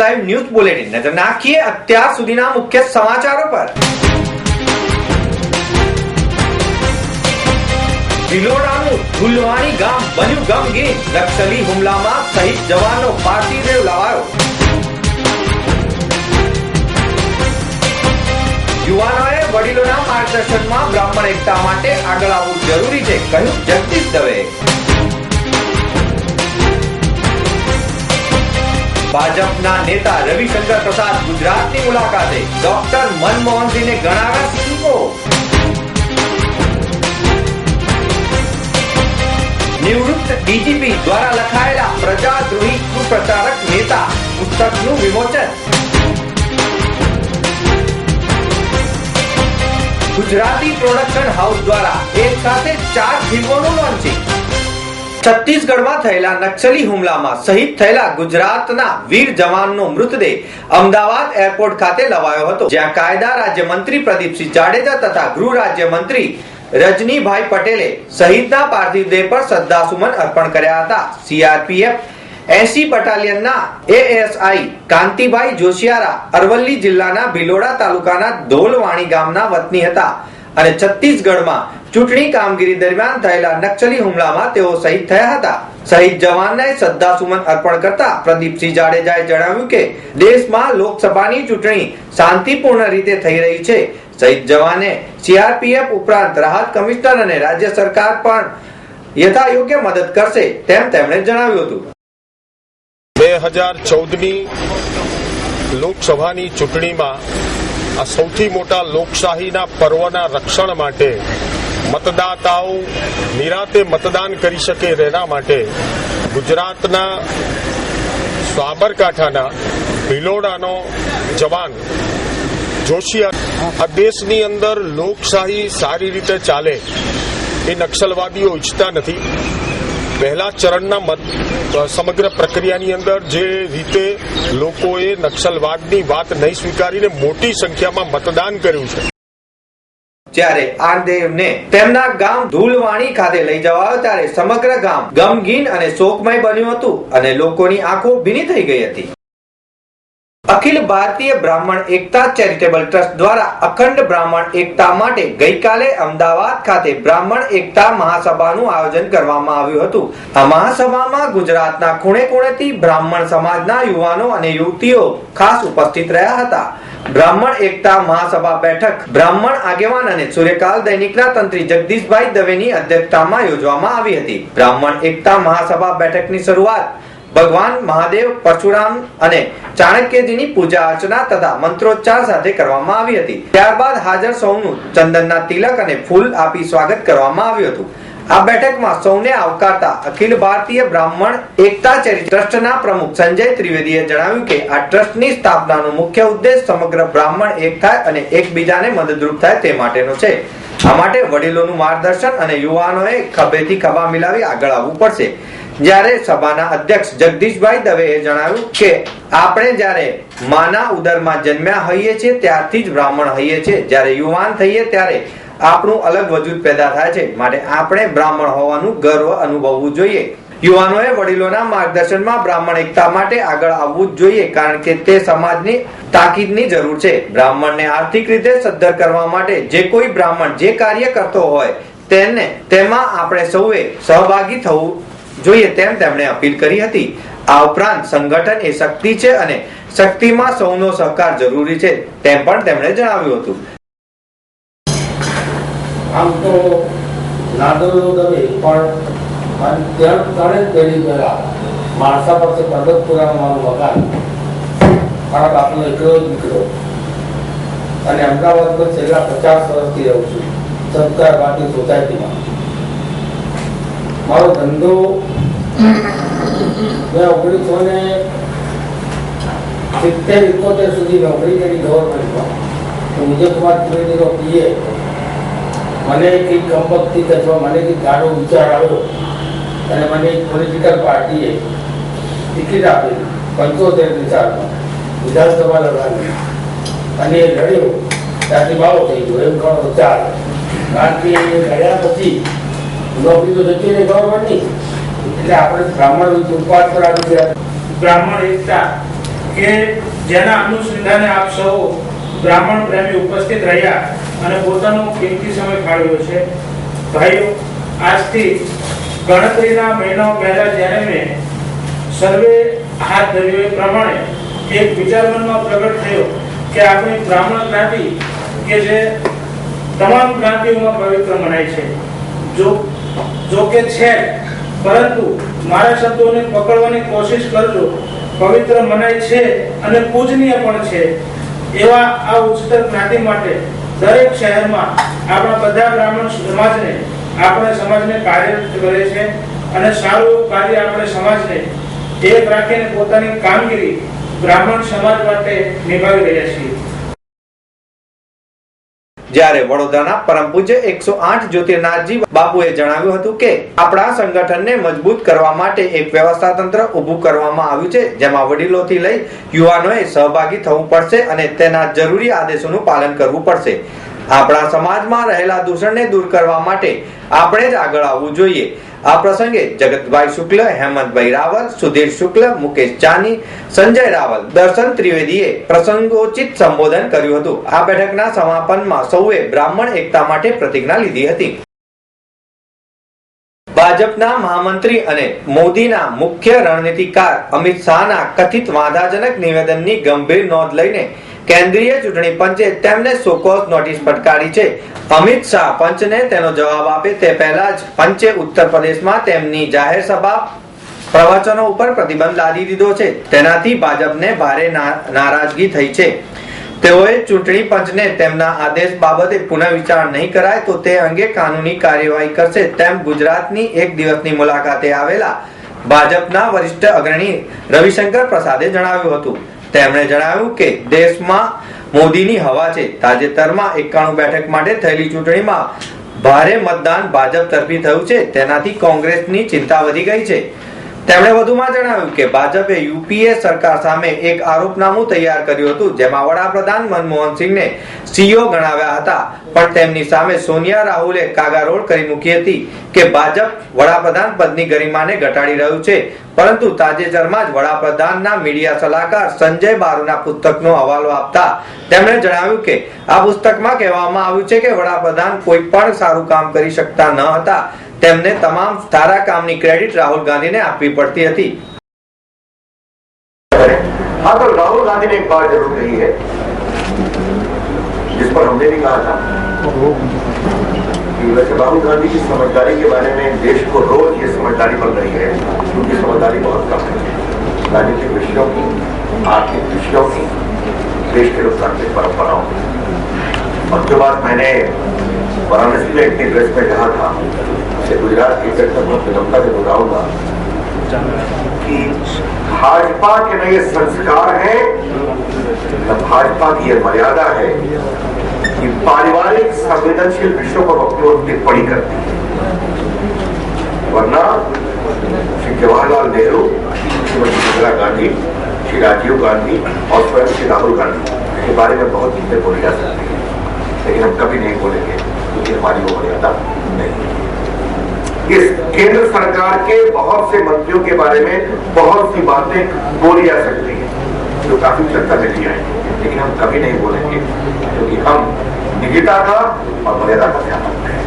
Live news bulletin નજર નાખીએ અત્યાર સુધીના મુખ્ય સમાચારો પર। ભિલોડાનું ધુલવાણી ગામ બન્યું ગમગીન, નક્સલી હુમલામાં શહીદ જવાનનો પાર્થિવ દેહ લાવાયો। યુવાનોએ વડીલોના માર્ગદર્શનમાં બ્રાહ્મણ એકતા માટે આગળ આવવું જરૂરી છે, કહ્યું જગદીશ દવે। ભાજપના નેતા રવિશંકર પ્રસાદ ગુજરાતની મુલાકાતે, ડોક્ટર મનમોહનસિંહને ગણાવ્યા સીઈઓ। નિવૃત્ત ડીજીપી દ્વારા લખાયેલા પ્રજાદ્રોહી કુપ્રચારક નેતા પુસ્તકનું વિમોચન। ગુજરાતી પ્રોડક્શન હાઉસ દ્વારા એક સાથે 4 ફિલ્મોનું લોન્ચિંગ। છત્તીસગઢમાં થયેલા નક્સલી હુમલામાં શહીદ થયેલા ગુજરાતના વીર જવાનનો મૃતદેહ અમદાવાદ એરપોર્ટ ખાતે લવાયો હતો, જ્યાં કાયદા રાજ્યમંત્રી પ્રદીપસિંહ જાડેજા તથા ગૃહ રાજ્યમંત્રી રજનીભાઈ પટેલે શહીદના પાર્થિવ દેહ પર શ્રદ્ધાસુમન અર્પણ કર્યા હતા। સીઆરપીએફ 80 બટાલિયનના એએસઆઈ કાંતિભાઈ જોશિયારા અરવલ્લી જિલ્લાના ભિલોડા તાલુકાના ધોલવાણી ગામના વતની હતા અને છત્તીસગઢમાં ચૂંટણી કામગીરી દરમિયાન થયેલા નક્સલી હુમલામાં તેઓ શહીદ થયા હતા। શહીદ જવાનને શ્રદ્ધાસુમન અર્પણ કરતા પ્રદીપસિંહ જાડેજાએ જણાવ્યું કે દેશમાં લોકસભાની ચૂંટણી શાંતિપૂર્ણ રીતે થઈ રહી છે। શહીદ જવાને સીઆરપીએફ ઉપરાંત રાહત કમિશનર અને રાજ્ય સરકાર પણ યથાયોગ્ય મદદ કરશે તેમ તેમણે જણાવ્યું હતું। 2014ની લોકસભાની ચૂંટણીમાં આ સૌથી મોટા લોકશાહીના પર્વના રક્ષણ માટે મતદાતાઓ નિરાતે મતદાન કરી શકે તેના માટે ગુજરાતના સાબરકાંઠાના ભિલોડાનો જવાન જોશિયારા આ દેશની અંદર લોકશાહી સારી રીતે ચાલે એ નક્સલવાદીઓ ઈચ્છતા નથી। પહેલા ચરણના સમગ્ર પ્રક્રિયાની અંદર જે રીતે લોકોએ નક્સલવાદની વાત નહીં સ્વીકારીને મોટી સંખ્યામાં મતદાન કર્યું છે, જ્યારે આ દેહને તેમના ગામ ધુલવાણી ખાતે લઈ જવાયો ત્યારે સમગ્ર ગામ ગમગીન અને શોકમય બન્યું હતું અને લોકોની આંખો ભીની થઈ ગઈ હતી। અખિલ ભારતીય બ્રાહ્મણ એકતા ચેરિટેબલ ટ્રસ્ટ દ્વારા અખંડ બ્રાહ્મણ એકતા માટે ગઈકાલે અમદાવાદ ખાતે બ્રાહ્મણ એકતા મહાસભાનું આયોજન કરવામાં આવ્યું હતું। આ મહાસભામાં ગુજરાતના ખૂણે ખૂણેથી બ્રાહ્મણ સમાજના યુવાનો અને યુવતીઓ ખાસ ઉપસ્થિત રહ્યા હતા। બ્રાહ્મણ એકતા મહાસભા બેઠક બ્રાહ્મણ આગેવાન અને સૂર્યકાલ દૈનિકના તંત્રી જગદીશભાઈ દવેની અધ્યક્ષતામાં યોજવામાં આવી હતી। બ્રાહ્મણ એકતા મહાસભા બેઠકની શરૂઆત ભગવાન મહાદેવ, પરશુરામ અને ચાણક્યજીની પૂજા અર્ચના તથા મંત્રોચ્ચાર સાથે કરવામાં આવી હતી। ત્યારબાદ હાજર સૌનું ચંદનના તિલક અને ફૂલ આપી સ્વાગત કરવામાં આવ્યું હતું। આ બેઠકમાં સૌને આવકારતા અખિલ ભારતીય બ્રાહ્મણ એકતા ચેરિટેબલ ટ્રસ્ટના પ્રમુખ સંજય ત્રિવેદીએ જણાવ્યું કે આ ટ્રસ્ટની સ્થાપનાનો મુખ્ય ઉદ્દેશ સમગ્ર બ્રાહ્મણ એક થાય અને એકબીજાને મદદરૂપ થાય તે માટેનો છે। આ માટે વડીલોનું માર્ગદર્શન અને યુવાનોએ ખભેથી ખભા મિલાવી આગળ આવવું પડશે। જ્યારે સભાના અધ્યક્ષ જગદીશભાઈ દવેએ જણાવ્યું કે આપણે જ્યારે માના ઉદરમાં જન્મ્યા હોઈએ છીએ ત્યારથી જ બ્રાહ્મણ હોઈએ છીએ। જ્યારે યુવાન થઈએ ત્યારે આપણું અલગ વજૂદ પેદા થાય છે, માટે આપણે બ્રાહ્મણ હોવાનું ગર્વ અનુભવવું જોઈએ। યુવાનોએ વડીલોના માર્ગદર્શનમાં બ્રાહ્મણ એકતા માટે આગળ આવવું જ જોઈએ, કારણ કે તે સમાજની તાકીદની જરૂર છે। બ્રાહ્મણને આર્થિક રીતે સદ્ધર કરવા માટે જે કોઈ બ્રાહ્મણ જે કાર્ય કરતો હોય તેમાં આપણે સૌએ સહભાગી થવું જોઈએ તેમ તેમણે અપીલ કરી હતી। આ ઉપરાંત સંગઠન એ શક્તિ છે અને શક્તિમાં સૌનો સહકાર જરૂરી છે તેમ પણ તેમણે જણાવ્યું હતું। આમ તો નાદરનો દવે પણ ત્રણ પેઢી પહેલા માણસા પાસે પર્વતપુરામાં મકાન મારા બાપનો એકલો જ દીકરો અને અમદાવાદમાં છેલ્લા 50 વર્ષથી રહું છું સંસ્કાર ભારતી સોસાયટીમાં। મારો ધંધો મેં 1970-71 સુધી નોકરી કરી ગવર્મેન્ટમાં। વિજયકુમાર ત્રિવેદીનો પીએ મને કંઈક કંપકથી અથવા મને કંઈક ગાળો વિચાર આવ્યો અને મને એક પોલિટિકલ પાર્ટીએ ટિકિટ આપી 75ની સાલમાં વિધાનસભા લડવાની અને એ લડ્યો ત્યાંથી બાવો થઈ ગયો એમ ઘણો ચાલ, કારણ કે લડ્યા પછી નોકરી તો જતી રહી ગવર્મેન્ટની, એટલે આપણે બ્રાહ્મણ ઉત્પાદ પર આવી ગયા। બ્રાહ્મણ એકતા કે જેના અનુસંધાને આપ સૌ બ્રાહ્મણ પ્રેમી ઉપસ્થિત રહ્યા અને પોતાનો કિંમતી સમય ફાળવ્યો છે. ભાઈઓ, આજથી ગણતરીના મહિનાઓ પહેલા જ્યારે મેં સર્વે હાથ ધર્યો એ પ્રમાણે એક વિચાર મનમાં પ્રગટ થયો કે આપણી બ્રાહ્મણ જ્ઞાતિ કે જે તમામ જ્ઞાતિઓમાં પવિત્ર મનાય છે, જો કે છે, પરંતુ મારા શબ્દોને પકડવાની કોશિશ કરજો. પવિત્ર મનાય છે અને પૂજનીય પણ છે એવા આ ઉચ્ચતર જ્ઞાતિ માટે દરેક શહેરમાં આપણા બધા બ્રાહ્મણ સમાજને કાર્યરત કરે છે અને સારું એવું કાર્ય આપણે સમાજને એક રાખીને પોતાની કામગીરી બ્રાહ્મણ સમાજ માટે નિભાવી રહ્યા છીએ. જ્યારે વડોદરાના પરમ પૂજ્ય 108 જ્યોતિર્નાથજી બાપુએ જણાવ્યું હતું કે આપણા સંગઠનને મજબૂત કરવા માટે એક વ્યવસ્થા તંત્ર ઊભું કરવામાં આવ્યું છે, જેમાં વડીલોથી લઈ યુવાનોએ સહભાગી થવું પડશે અને તેના જરૂરી આદેશોનું પાલન કરવું પડશે. આપણા સમાજમાં રહેલા દૂષણને દૂર કરવા માટે આપણે જ આગળ આવવું જોઈએ. આ પ્રસંગે જગતભાઈ શુક્લ, હેમંતભાઈ રાવલ, સુધીર શુક્લ, મુકેશ ચાની, સંજય રાવલ, દર્શન ત્રિવેદીએ પ્રસંગોચિત સંબોધન કર્યું હતું. આ બેઠકના સમાપનમાં સૌએ બ્રાહ્મણ એકતા માટે પ્રતિજ્ઞા લીધી હતી. ભાજપના મહામંત્રી અને મોદીના મુખ્ય રણનીતિકાર અમિત શાહના કથિત વાંધાજનક નિવેદનની ગંભીર નોંધ લઈને કેન્દ્રીય ચૂંટણી પંચે તેમને સોકોઝ નોટિસ ફટકારી છે. અમિત શાહ પંચને તેનો જવાબ આપે તે પહેલા જ પંચે ઉત્તર પ્રદેશમાં તેમની જાહેર સભા પ્રવચનો ઉપર પ્રતિબંધ લાદી દીધો છે. તેનાથી ભાજપને ભારે નારાજગી થઈ છે. તેઓએ ચૂંટણી પંચને તેમના આદેશ બાબતે પુનઃવિચાર નહીં કરાય તો તે અંગે કાનૂની કાર્યવાહી કરશે તેમ ગુજરાતની એક દિવસની મુલાકાતે આવેલા ભાજપના વરિષ્ઠ અગ્રણી રવિશંકર પ્રસાદે જણાવ્યું હતું. તેમણે જણાવ્યું કે દેશમાં મોદીની હવા છે. તાજેતરમાં 91 બેઠક માટે થયેલી ચૂંટણીમાં ભારે મતદાન ભાજપ તરફી થયું છે. તેનાથી કોંગ્રેસની ચિંતા વધી ગઈ છે. તેમણે વધુમાં જણાવ્યું કે ભાજપે યુપીએ સરકાર સામે એક આરોપનામું તૈયાર કર્યું હતું, જેમાં વડાપ્રધાન મનમોહન સિંહને સીઓ ગણાવ્યા હતા, પણ તેમની સામે સોનિયા રાહુલે કાગારોળ કરી મૂકી હતી કે ભાજપ વડાપ્રધાન પદની ગરિમાને ઘટાડી રહ્યું છે. પરંતુ તાજેતરમાં જ વડાપ્રધાનના મીડિયા સલાહકાર સંજય બારુના પુસ્તકનો હવાલો આપતા તેમણે જણાવ્યું કે આ પુસ્તકમાં કહેવામાં આવ્યું છે કે વડાપ્રધાન કોઈ પણ સારું કામ કરી શકતા ન હતા. તેમને તમામ સારા કામની ક્રેડિટ राहुल गांधी ने આપવી પડતી હતી. हाँ, तो राहुल गांधी ने एक बात जरूर कही है जिस पर हमने भी कहा था कि वैसे राहुल गांधी की समझदारी के बारे में देश को रोज ये समझदारी बन रही है, क्योंकि समझदारी बहुत कम है राजनीतिक विषयों की, आर्थिक विषयों की, देश के लोकतांत्रिक परंपराओं की. और जो बात मैंने वाराणसी में इतनी प्रेस में कहा था, गुजरात की चर्चा बहुत विनम्रता से दोहराऊंगा कि भाजपा के नए संस्कार हैं, भाजपा की यह मर्यादा है कि पारिवारिक संवेदनशील विषयों पर अपनी ओर टिप्पणी करती है. वरना श्री जवाहरलाल नेहरू, श्रीमती इंदिरा गांधी, श्री राजीव गांधी और स्वयं श्री राहुल गांधी के बारे में बहुत चीजें बोली जा सकती है, लेकिन हम कभी नहीं बोलेंगे क्योंकि हमारी वो मर्यादा नहीं. इस केंद्र सरकार के बहुत से मंत्रियों के बारे में बहुत सी बातें बोली जा सकती है जो काफी चर्चा में ली आएंगी, लेकिन हम कभी नहीं बोलेंगे क्योंकि हम निजता का और मर्यादा का ध्यान रखते हैं.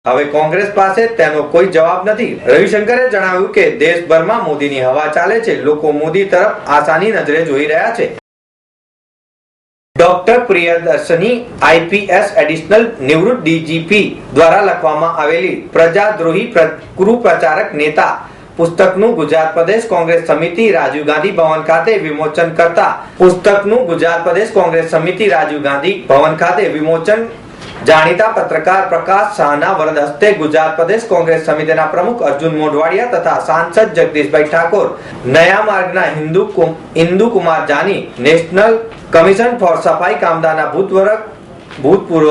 હવે કોંગ્રેસ પાસે તેનો કોઈ જવાબ નથી. રવિશંકરે જણાવ્યું કે દેશભરમાં મોદીની હવા ચાલે છે. લોકો મોદી તરફ આશાની નજરે જોઈ રહ્યા છે. ડોક્ટર પ્રિયદર્શની આઈપીએસ એડિશનલ નિવૃત્ત ડીજીપી દ્વારા લખવામાં આવેલી પ્રજાદ્રોહી કુપ્રચારક નેતા પુસ્તકનું ગુજરાત પ્રદેશ કોંગ્રેસ સમિતિ રાજીવ ગાંધી ભવન ખાતે વિમોચન કરતા જાણીતા પત્રકાર પ્રકાશ શાહના વરદ હસ્તે ગુજરાત પ્રદેશ કોંગ્રેસ સમિતિના પ્રમુખ અર્જુન મોઢવાડિયા તથા સાંસદ જગદીશભાઈ ઠાકોર, નયા માર્ગના Indu Kumar Jani, national commission four સફાઈ કામદારના ભૂતપૂર્વ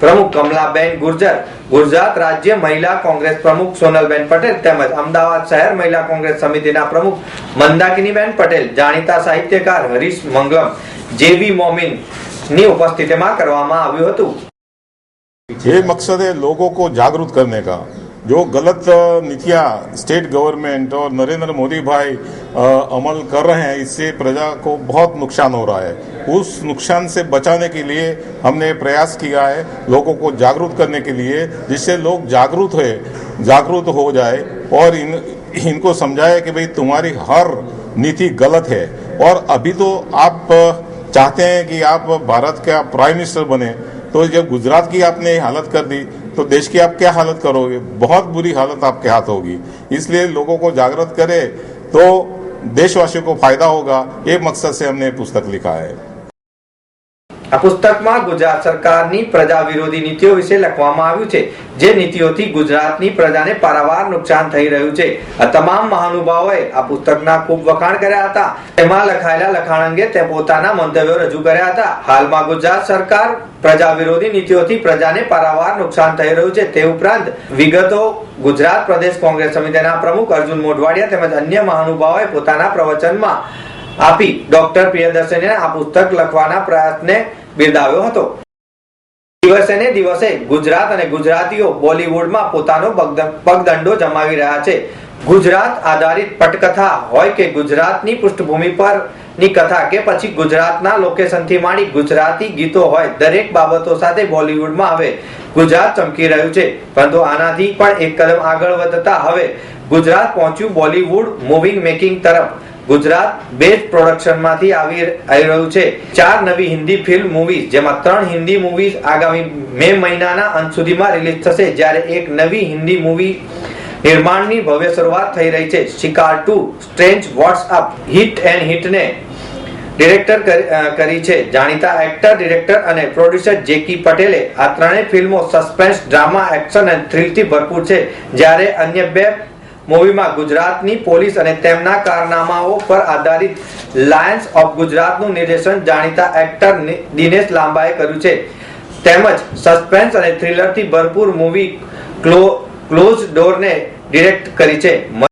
પ્રમુખ કમલાબેન ગુર્જર, ગુજરાત રાજ્ય મહિલા કોંગ્રેસ પ્રમુખ સોનલબેન પટેલ તેમજ અમદાવાદ શહેર મહિલા કોંગ્રેસ સમિતિના પ્રમુખ મંદાકિનીબેન પટેલ, જાણીતા સાહિત્યકાર હરીશ મંગલમ, જેવી મોમીનની ઉપસ્થિતિમાં કરવામાં આવ્યું હતું. ये मकसद है लोगों को जागरूक करने का. जो गलत नीतियाँ स्टेट गवर्नमेंट और नरेंद्र मोदी भाई अमल कर रहे हैं, इससे प्रजा को बहुत नुकसान हो रहा है। उस नुकसान से बचाने के लिए हमने प्रयास किया है लोगों को जागरूक करने के लिए, जिससे लोग जागरूक हो जाए और इनको समझाए कि भाई तुम्हारी हर नीति गलत है। और अभी तो आप चाहते हैं कि आप भारत का प्राइम मिनिस्टर बने, तो जब गुजरात की आपने हालत कर दी तो देश की आप क्या हालत करोगे? बहुत बुरी हालत आपके हाथ होगी। इसलिए लोगों को जागृत करें तो देशवासियों को फायदा होगा, ये मकसद से हमने पुस्तक लिखा है। આ પુસ્તકમાં ગુજરાત સરકારની પ્રજા વિરોધી નીતિઓ વિશે લખવામાં આવ્યું છે, જે નીતિઓથી ગુજરાતની પ્રજાને પારાવાર નુકસાન થઈ રહ્યું છે। આ તમામ મહાનુભાવોએ આ પુસ્તકના ખૂબ વખાણ કર્યા હતા। તેમાં લખાયેલા લખાણ અંગે તે પોતાના મંતવ્યો રજૂ કર્યા હતા। હાલમાં ગુજરાત સરકાર પ્રજા વિરોધી નીતિઓથી પ્રજાને પારાવાર નુકસાન થઈ રહ્યું છે। તે ઉપરાંત વિગતો ગુજરાત પ્રદેશ કોંગ્રેસ સમિતિના પ્રમુખ અર્જુન મોઢવાડિયા તેમજ અન્ય મહાનુભાવોએ પોતાના પ્રવચનમાં આપી ડોક્ટર પ્રિયદર્શનીને આ પુસ્તક લખવાના પ્રયાસને બિરદાવ્યો હતો। દિવસે ને દિવસે ગુજરાત અને ગુજરાતીઓ બોલિવૂડમાં પોતાનો પગદંડો જમાવી રહ્યા છે। ગુજરાત આધારિત પટકથા હોય કે ગુજરાતની પૃષ્ઠભૂમિ પરની કથા કે પછી ગુજરાતના લોકેશનથી માંડી ગુજરાતી ગીતો હોય, દરેક બાબતો સાથે બોલિવૂડમાં હવે ગુજરાત ચમકી રહ્યું છે। પરંતુ આનાથી પણ એક કદમ આગળ વધતા હવે ગુજરાત પહોંચ્યું બોલિવૂડ મૂવિંગ મેકિંગ તરફ। ગુજરાત બેસ્ટ પ્રોડક્શનમાંથી આવી રહ્યું છે 4 નવી હિન્દી ફિલ્મ મૂવીઝ, જેમાં 3 હિન્દી મૂવીઝ આગામી મે મહિનાના અંત સુધીમાં રિલીઝ થશે, જ્યારે એક નવી હિન્દી મૂવી નિર્માણની ભવ્ય શરૂઆત થઈ રહી છે। Shikaar 2 strange WhatsApp hit and હિટને ડિરેક્ટર કરી છે જાણીતા એક્ટર, ડિરેક્ટર અને પ્રોડ્યુસર જેકી પટેલે। આ ત્રણેય ફિલ્મો સસ્પેન્સ, ડ્રામા, એક્શન અને થ્રિલથી ભરપૂર છે, જ્યારે અન્ય 2 મૂવીમાં ગુજરાતની પોલીસ અને તેમના કારનામાઓ પર આધારિત લાયન્સ ઓફ ગુજરાતનું નિર્દેશન જાણીતા એક્ટર દિનેશ લાંબાએ કર્યું છે। તેમજ સસ્પેન્સ અને થ્રિલરથી ભરપૂર મૂવી ક્લોઝ ડોરને ડિરેક્ટ કરી છે। મયુર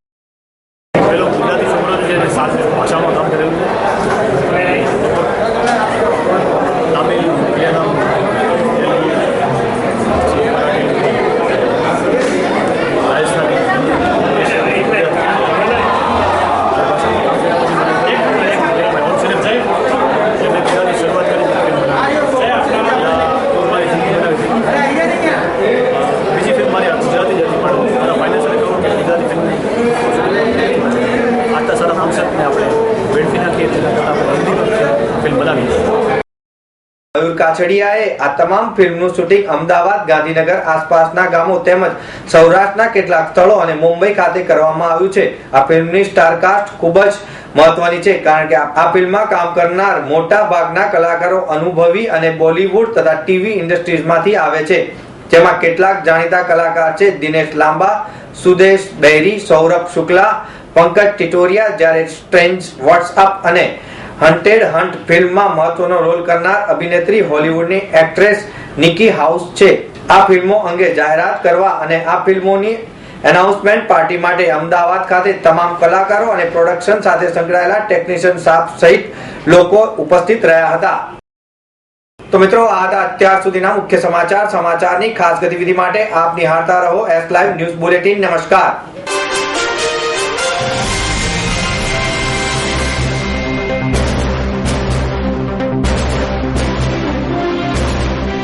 કાછડિયાએ આ તમામ ફિલ્મનું શૂટિંગ અમદાવાદ, ગાંધીનગર આસપાસના ગામો તેમજ સૌરાષ્ટ્રના કેટલાક સ્થળો અને મુંબઈ ખાતે કરવામાં આવ્યું છે। આ ફિલ્મની સ્ટારકાસ્ટ ખૂબ જ મહત્વની છે, કારણ કે આ ફિલ્મમાં કામ કરનાર મોટા ભાગના કલાકારો અનુભવી અને બોલિવૂડ તથા ટીવી ઇન્ડસ્ટ્રીઝમાંથી આવે છે, જેમાં કેટલાક જાણીતા કલાકાર છે દિનેશ લાંબા, સુદેશ બહેરી, સૌરભ શુક્લા, પંકજ ટિટોરિયા, જ્યારે સ્ટ્રેન્જ વોટ્સઅપ અને હન્ટેડ હન્ટ ફિલ્મમાં મહત્વનો રોલ કરનાર અભિનેત્રી હોલિવૂડની એક્ટ્રેસ નિકી હાઉસ છે। આ ફિલ્મો અંગે જાહેરાત કરવા અને આ ફિલ્મોની એનાઉન્સમેન્ટ પાર્ટી માટે અમદાવાદ ખાતે તમામ કલાકારો અને પ્રોડક્શન સાથે સંકળાયેલા ટેકનિશિયન સ્ટાફ સહિત લોકો ઉપસ્થિત રહ્યા હતા। તો મિત્રો, આ હતા અત્યાર સુધીના મુખ્ય સમાચારની ખાસ ગતિવિધિ માટે આપ નિહાળતા રહો એસ લાઈવ ન્યૂઝ બુલેટિન। નમસ્કાર।